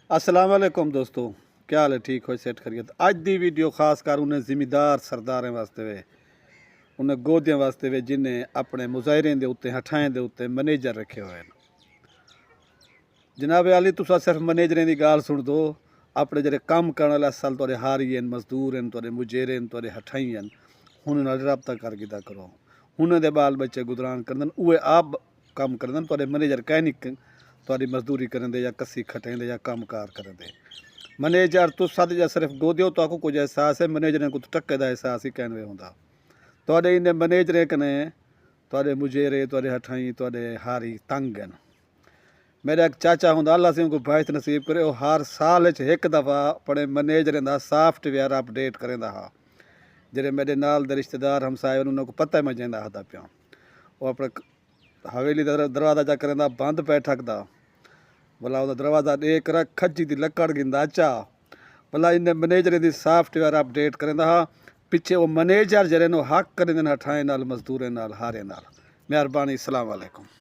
अस्सलाम वालेकुम दोस्तों, क्या हाल है? ठीक हो? सेट खरीत। अज की वीडियो खास कर उन्हें जिमीदार सरदारें वास्ते वे, उन्हें गोदियां वास्ते वे जिन्हें अपने मुजाहिरें के उत्ते हठाएं के उत्ते मैनेजर रखे हुए हैं। जनाब अली तुसा सिर्फ मैनेजरें की गाल सुन दो, अपने जेह्ड़े कम करने वाले असल तुहाडे हारी हैं, मजदूर हैं, तुहाडे मुजेरे हैं, तुहाडे हठाई हैं, उन्हें नाल रबता कर गिदा करो। उन्हें दे बाल बच्चे गुजरान करदन, उहे आप कम करदन, तुहाडे मैनेजर कह नहीं तुहाडी मजदूरी करें दे या कस्सी खटें दे या कम कार करें दे। मैनेजर तुसा ते सिर्फ गोदियो तो कुछ एहसास है, मैनेजरें को टक्के का एहसास ही कहने होंदा। तुहाडे इन्हें मैनेजरें कने तुहाडे मुजेरे, तुहाडे हठाई, तुहाडे हारी तंग हैं। मेरा एक चाचा होंदा, अल्लाह से उनको बाइस नसीब करे, वो हर साल एक दफ़ा अपने मैनेजरें का सॉफ्टवेयर अपडेट करेंदा हा। जेह्ड़े मेरे नाल दे रिश्तेदार हमसाए उन्होंने को पता ही मैं जांदा हा पिया। वो अपने हवेली का दरवाजा जा करेंदा बंद पै ठकदा, भला वो दरवाजा एक रख खज्जी की लकड़ गिंदा चा, भला इन्हें मैनेजरें की सॉफ्टवेयर अपडेट करेंदा हा। पिछे वो मैनेजर जरे हक करेंदे हठाएं नाल, मजदूरें नाल, हारे नाल। मेहरबानी, अस्सलाम वालेकुम।